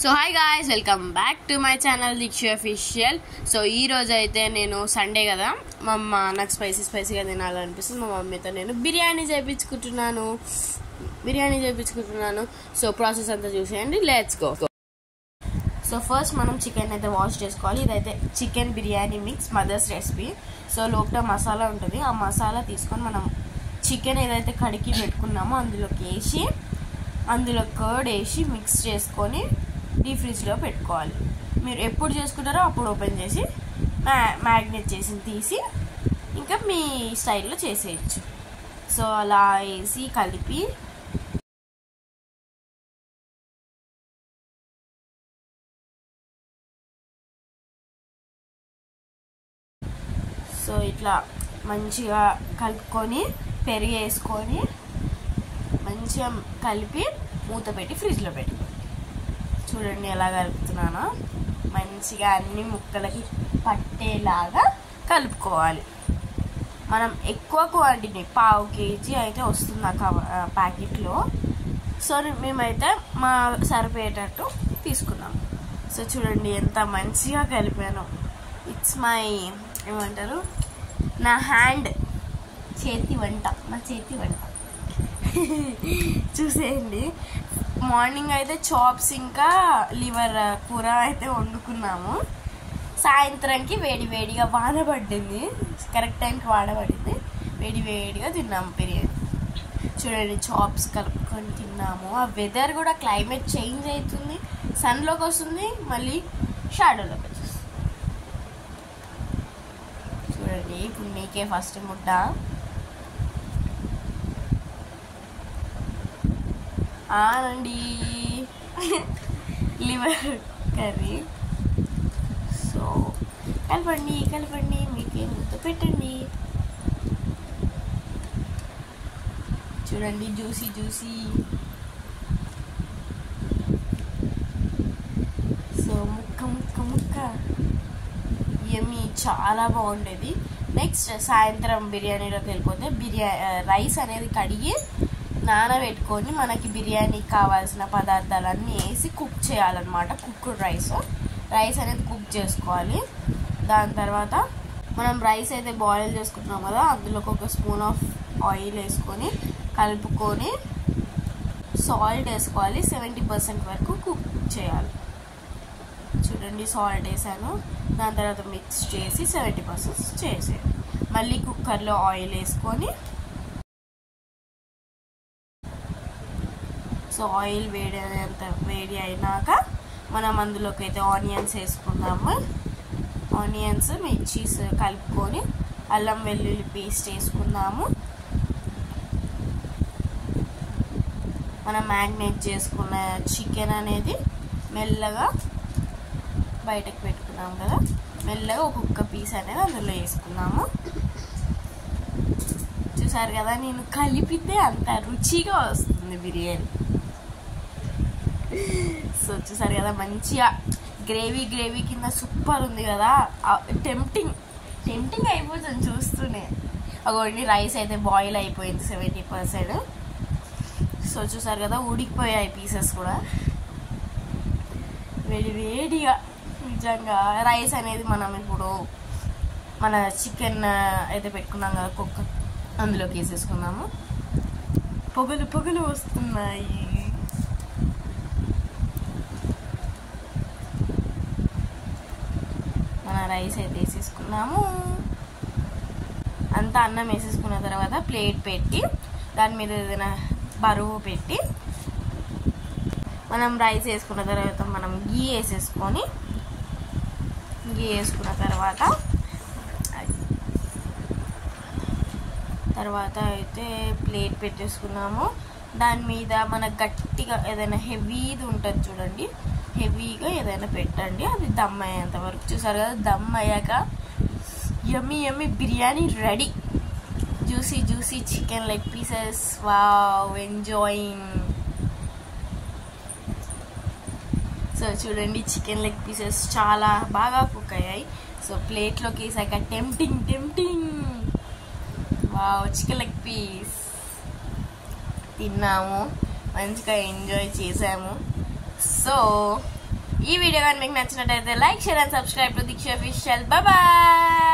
So hi guys, welcome back to my channel Deeksha official. So ఈ రోజు అయితే నేను సండే కదా, మా అమ్మ నాకు స్పైసీగా తినాలనిపిస్తుంది. మా మమ్మీతో నేను బిర్యానీ చేయించుకుంటున్నాను. సో ప్రాసెస్ అంతా చూసేయండి, లెట్స్ గో. సో ఫస్ట్ మనం చికెన్ అయితే వాష్ చేసుకోవాలి. ఇదైతే chicken biryani mix mother's recipe. So లోపల మసాలా ఉంటుంది. ఆ మసాలా తీసుకొని మనం చికెన్ ఏదైతే కడిగి పెట్టుకున్నామో అందులోకి వేసి, అందులో కర్డ్ వేసి మిక్స్ చేసుకొని డీప్ ఫ్రిడ్జ్లో పెట్టుకోవాలి. మీరు ఎప్పుడు చేసుకుంటారో అప్పుడు ఓపెన్ చేసి మ్యాగ్నేట్ చేసి తీసి ఇంకా మీ స్టైల్లో చేసేయచ్చు. సో అలా వేసి కలిపి సో ఇట్లా మంచిగా కలుపుకొని పెరుగు వేసుకొని మంచిగా కలిపి మూత పెట్టి ఫ్రిడ్జ్లో పెట్టుకోండి. చూడండి ఎలా కలుపుతున్నానో, మంచిగా అన్ని ముక్కలకి పట్టేలాగా కలుపుకోవాలి. మనం ఎక్కువ క్వాంటిటీ 1/2 kg అయితే వస్తుంది ఆ ప్యాకెట్లో. సో మేమైతే మా సరిపోయేటట్టు తీసుకున్నాము. సో చూడండి ఎంత మంచిగా కలిపాను. ఇట్స్ మై ఏమంటారు, నా చేతి వంట చూసేయండి. మార్నింగ్ అయితే చాప్స్ ఇంకా లివర్ కూర అయితే వండుకున్నాము. సాయంత్రంకి వేడిగా వాన పడింది, కరెక్ట్ టైంకి వాన పడింది. వేడిగా తిన్నాము బిర్యానీ. చూడండి చాప్స్ కలుపుకొని తిన్నాము. ఆ వెదర్ కూడా క్లైమేట్ చేంజ్ అవుతుంది, సన్లోకి వస్తుంది, మళ్ళీ షాడోలోకి వచ్చేస్తుంది. చూడండి ఇప్పుడు నీకే ఫస్ట్ ముద్ద. ఆనండి లివర్ కర్రీ. సో కలపండి, మీకే ముద్ద పెట్టండి. చూడండి జ్యూసీ. సో ముక్క యమ్మీ, చాలా బాగుండేది. నెక్స్ట్ సాయంత్రం బిర్యానీలోకి వెళ్ళిపోతే రైస్ అనేది కడిగి నానబెట్టుకొని మనకి బిర్యానీకి కావాల్సిన పదార్థాలన్నీ వేసి కుక్ చేయాలన్నమాట. కుక్డ్ రైస్ అనేది కుక్ చేసుకోవాలి. దాని తర్వాత మనం రైస్ అయితే బాయిల్ చేసుకుంటున్నాం కదా, అందులోకి 1 స్పూన్ ఆఫ్ ఆయిల్ వేసుకొని కలుపుకొని సాల్ట్ వేసుకోవాలి. 70% వరకు కుక్ చేయాలి. చూడండి సాల్ట్ వేసాను. దాని తర్వాత మిక్స్ చేసి 70% చేసేయాలి. మళ్ళీ కుక్కర్లో ఆయిల్ వేసుకొని, సో ఆయిల్ వేడి అయినాక మనం అందులోకి అయితే ఆనియన్స్ వేసుకుందాము. ఆనియన్స్ మిర్చీస్ కలుపుకొని అల్లం వెల్లుల్లి పేస్ట్ వేసుకుందాము. మనం మ్యాగ్నేట్ చేసుకున్న చికెన్ అనేది మెల్లగా బయటకు పెట్టుకున్నాం కదా, మెల్లగా ఒక్కొక్క పీస్ అనేది అందులో వేసుకున్నాము. చూసారు కదా, నేను కలిపితే అంత రుచిగా వస్తుంది బిర్యానీ. సో చూసారు కదా, మంచిగా గ్రేవీ కింద సూపర్ ఉంది కదా. టెంప్టింగ్ అయిపోతుంది చూస్తూనే. అగోండి రైస్ అయితే బాయిల్ అయిపోయింది 70%. సో చూసారు కదా, ఉడికిపోయాయి పీసెస్ కూడా. వేడిగా నిజంగా రైస్ అనేది మనం ఇప్పుడు మన చికెన్ అయితే పెట్టుకున్నాం కదా కుక్క, అందులోకి వేసేసుకున్నాము. పొగలు వస్తున్నాయి. మన రైస్ అయితే వేసేసుకున్నాము. అంతా అన్నం వేసేసుకున్న తర్వాత ప్లేట్ పెట్టి దాని మీద ఏదైనా బరువు పెట్టి మనం రైస్ వేసుకున్న తర్వాత మనం గీ వేసుకున్న తర్వాత అయితే ప్లేట్ పెట్టేసుకున్నాము. దాని మీద మనకు గట్టిగా ఏదైనా హెవీది ఉంటుంది చూడండి, హెవీగా ఏదైనా పెట్టండి. అది దమ్ అయ్యేంత వరకు. చూసారు కదా, దమ్ అయ్యాక yummy biryani ready. Juicy chicken leg pieces. Wow, enjoying. So చూడండి చికెన్ లెగ్ పీసెస్ చాలా బాగా కుక్ అయ్యాయి. సో ప్లేట్లోకి వేసాక tempting. Wow, chicken leg piece తిన్నాము, మంచిగా ఎంజాయ్ చేసాము. సో ఈ వీడియో కానీ మీకు నచ్చినట్టయితే like share and subscribe to Deeksha official. Bye.